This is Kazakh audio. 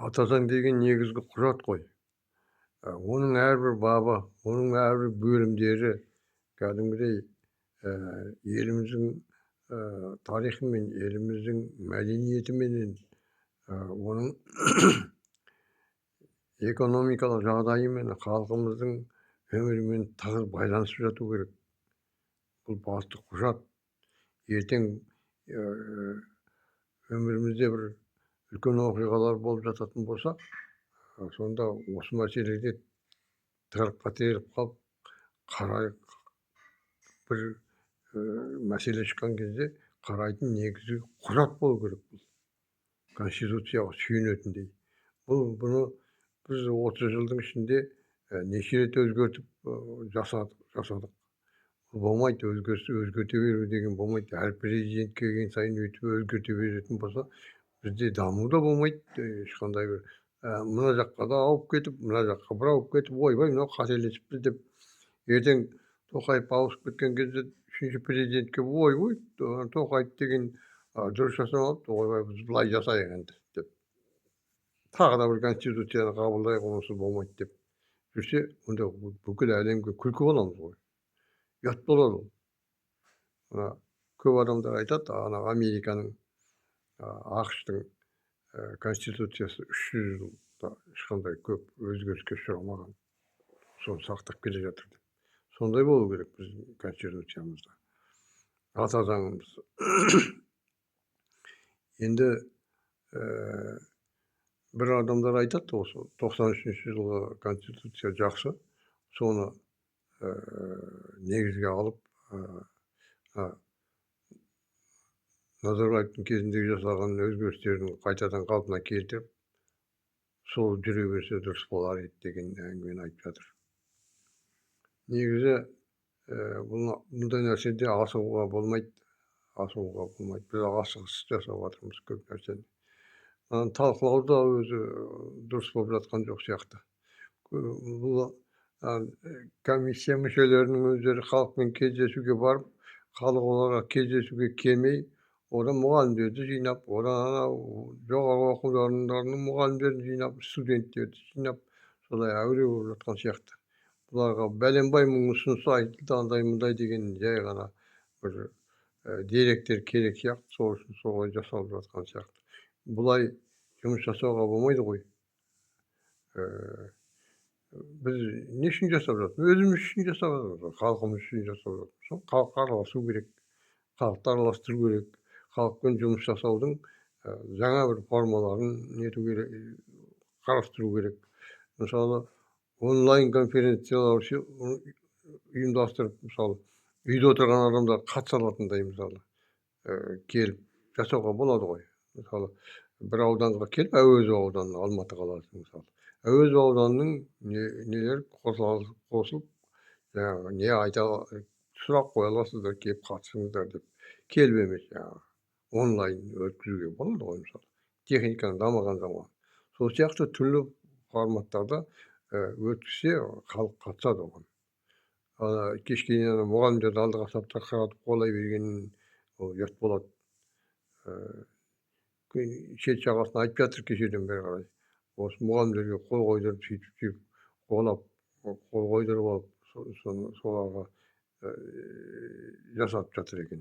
Атазаң деген негізгі құжат қой. Оның әрбір бабы, оның әрбір бөлімдері кәдімгідей еліміздің тарихымен, еліміздің мәдениетіменен, оның экономикалық жағдайымен, халқымыздың өмірімен тығыз байланысып жату керек. Бұл басты құжат. Ертең өмірімізде бір үлкен оқиғалар болып жататын болса, сонда осы мәселеде тығырыққа тіреліп қалып, бір мәселе шыққан кезде қарайтын негізгі құжат болу керек. Бұл конституцияға сүйенетіндей. Бұны біз 30 жылдың ішінде неше рет өзгертіп жасадық. Болмайды, өзгерте беру деген болмайды. Әр президент келген сайын өйтіп өзгерте беретін болса, бізде даму да болмайды. Ешқандай бір мына жаққа да ауып кетіп, мына жаққа бір ауып кетіп, ойбай, мынау қателесіппіз деп. Ертең Тоқаев ауысып кеткен кезде үшінші президентке ойбай, Тоқаев деген дұрыс жасамапты, ойбай, біз былай жасайық енді деп. Тағы да бір конституцияны қабылдайық, онысы болмайды деп жүрсе, онда бүкіл әлемге күлкі боламыз ғой. Ұят болады ол. Көп адамдар айтады, ана Американың, ақш-тың конституциясы 300 жылда ешқандай көп өзгеріске ұшырамаған. Соны сақтап келе жатыр деп. Сондай болу керек біздің конституциямызда. Ата заңымыз. Енді бір адамдар айтады, осы 93 жылғы конституция жақсы, соны негізге алып, Назарбаевтың кезінде жасалған өзгерістерін қайтадан қалпына келтіріп, сол жүре берсе дұрыс болар еді деген әңгімені айтып жатыр. Негізі бұндай нәрседе асығуға болмайды. Біз асығыс жасап жатырмыз көп нәрсені. Талқылау да өзі дұрыс болып жатқан жоқ сияқты. Бұл комиссия мүшелерінің өздері халықпен кездесуге барып, халық оларға кездесуге келмей, одан мұғалімдерді жинап, одан жоғары оқу орындарының мұғалімдерін жинап, студенттерді жинап, солай әуре болып жатқан сияқты. Бұларға бәленбай мың ұсыныс айтылды, андай мындай деген жай ғана бір деректер керек сияқты, сол үшін солай жасалып жатқан сияқты. Бұлай жұмыс жасауға болмайды ғой. Біз не үшін жасап жатырмыз? Өзіміз үшін жасап жатырмыз, халқымыз үшін жасап жатырмыз. Сол халыққа араласу керек, халықты араластыру керек, халықпен жұмыс жасаудың жаңа бір формаларын нету керек, қарастыру керек. Мысалы, онлайн конференциялар ұйымдастырып, мысалы, үйде отырған адамдар қатыса алатындай, мысалы, келіп жасауға болады ғой. Мысалы, бір ауданға келіп, Әуезов ауданы, Алматы қаласы, мысалы. Әуезов ауданының нелер қосылып, сұрақ қоя аласыздар, келіп қатысыңыздар деп. Келіп емес, онлайн өткізуге болады ғой, мысалы. Техниканың дамыған заманы. Сол сияқты түрлі форматтарда өткізсе, халық қатысады оған. Кешке мұғалімдерді алдыға салып тақыратып қолай бергенін ұят болады. Шет жағасын айтып жатыр кешеден бері қарай. Осы мұғалімдерге қол қойдырып, сөйтіп қолап, қол қойдырып алып, соларға жасатып жатыр екен.